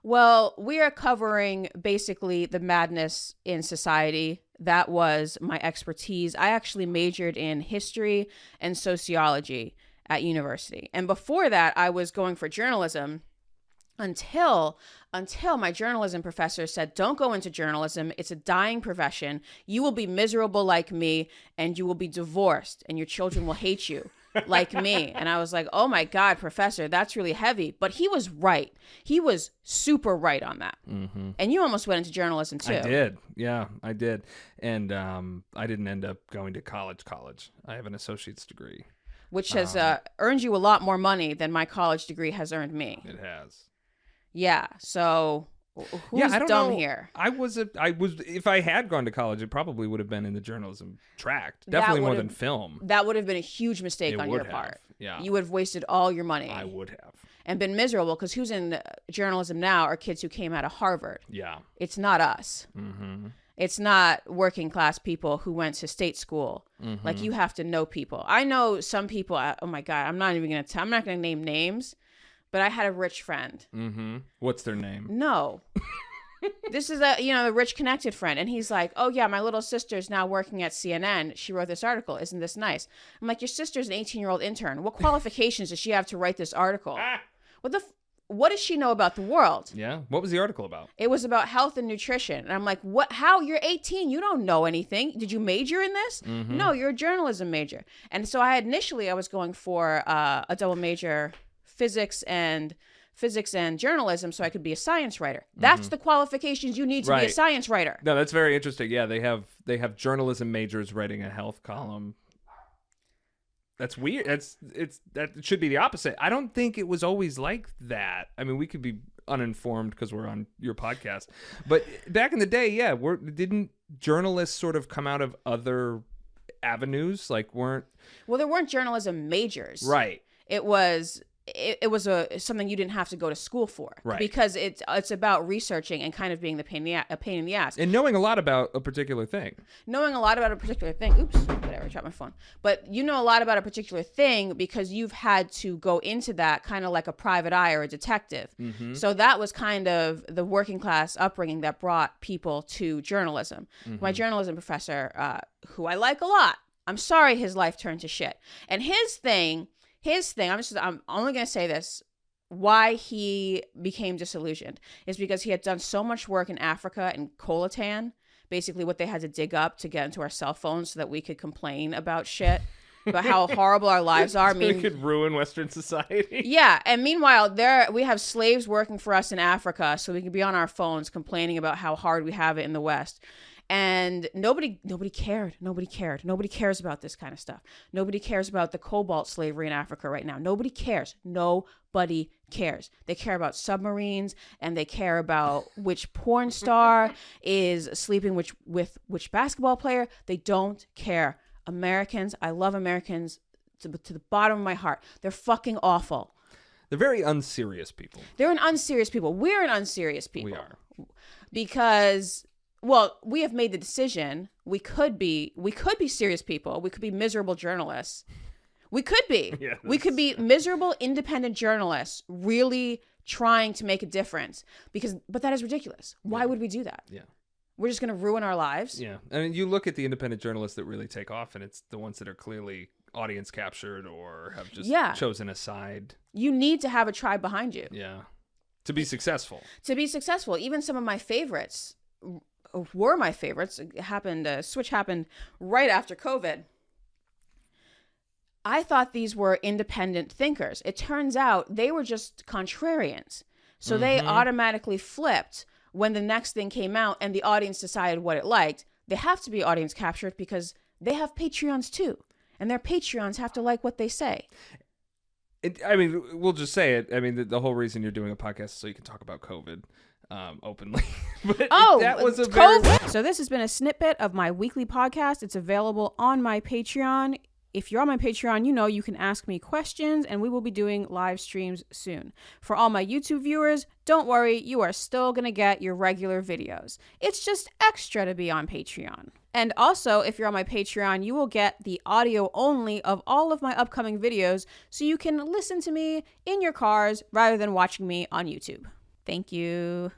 Well, we are covering basically the madness in society. That was my expertise. I actually majored in history and sociology at university. And before that, I was going for journalism until my journalism professor said, don't go into journalism. It's a dying profession. You will be miserable like me, and you will be divorced, and your children will hate you like me. And I was like, oh my God, professor, that's really heavy. But he was right. He was super right on that. Mm-hmm. And you almost went into journalism too. I did. Yeah, I did. And I didn't end up going to college. I have an associate's degree. Which has earned you a lot more money than my college degree has earned me. It has. Yeah. So who's I don't dumb know. here? I was if I had gone to college, it probably would have been in the journalism track. Definitely more than film. That would have been a huge mistake on your part. Yeah. You would have wasted all your money. I would have. And been miserable, because who's in journalism now are kids who came out of Harvard. Yeah. It's not us. Mm-hmm. It's not working class people who went to state school. Mm-hmm. Like, you have to know people. I know some people. Oh my God, I'm not going to name names. But I had a rich friend. Mm-hmm. What's their name? No. This is a rich connected friend. And he's like, oh yeah, my little sister's now working at CNN. She wrote this article. Isn't this nice? I'm like, your sister's an 18-year-old intern. What qualifications does she have to write this article? What does she know about the world? Yeah. What was the article about? It was about health and nutrition. And I'm like, what? How? You're 18. You don't know anything. Did you major in this? Mm-hmm. No, you're a journalism major. And so I was going for a double major, physics and journalism, so I could be a science writer. That's the qualifications you need to be a science writer. No, that's very interesting. Yeah, they have journalism majors writing a health column. That's weird. That should be the opposite. I don't think it was always like that. I mean, we could be uninformed because we're on your podcast, but back in the day, yeah, didn't journalists sort of come out of other avenues? Like, well, there weren't journalism majors, right? It was something you didn't have to go to school for, right? Because it's about researching and kind of being a pain in the ass, and knowing a lot about a particular thing. Oops, whatever, I dropped my phone. But you know a lot about a particular thing because you've had to go into that kind of like a private eye or a detective. Mm-hmm. So that was kind of the working class upbringing that brought people to journalism. Mm-hmm. My journalism professor, who I like a lot, I'm sorry his life turned to shit, and his thing, I'm only going to say this, why he became disillusioned is because he had done so much work in Africa and coltan, basically what they had to dig up to get into our cell phones so that we could complain about shit, about how horrible our lives are. So it could ruin Western society. Yeah, and meanwhile, we have slaves working for us in Africa, so we can be on our phones complaining about how hard we have it in the West. And nobody cared. Nobody cares about this kind of stuff. Nobody cares about the cobalt slavery in Africa right now. Nobody cares. Nobody cares. They care about submarines, and they care about which porn star is sleeping with which basketball player. They don't care. Americans, I love Americans to the bottom of my heart. They're fucking awful. They're very unserious people. They're an unserious people. We're an unserious people. We are. Because... well, we have made the decision. We could be serious people. We could be miserable journalists. We could be. Yes. We could be miserable, independent journalists really trying to make a difference. But that is ridiculous. Why would we do that? Yeah. We're just going to ruin our lives? Yeah. I mean, you look at the independent journalists that really take off, and it's the ones that are clearly audience captured or have just chosen a side. You need to have a tribe behind you. Yeah. To be successful. Even some of my favorites were my favorites. Switch happened right after COVID. I thought these were independent thinkers. It turns out they were just contrarians. So they automatically flipped when the next thing came out and the audience decided what it liked. They have to be audience captured because they have Patreons too. And their Patreons have to like what they say. We'll just say it. I mean, the whole reason you're doing a podcast is so you can talk about COVID. Openly. But that was a COVID. So this has been a snippet of my weekly podcast. It's available on my Patreon. If you're on my Patreon, you know you can ask me questions, and we will be doing live streams soon. For all my YouTube viewers, don't worry, you are still going to get your regular videos. It's just extra to be on Patreon. And also, if you're on my Patreon, you will get the audio only of all of my upcoming videos, so you can listen to me in your cars rather than watching me on YouTube. Thank you.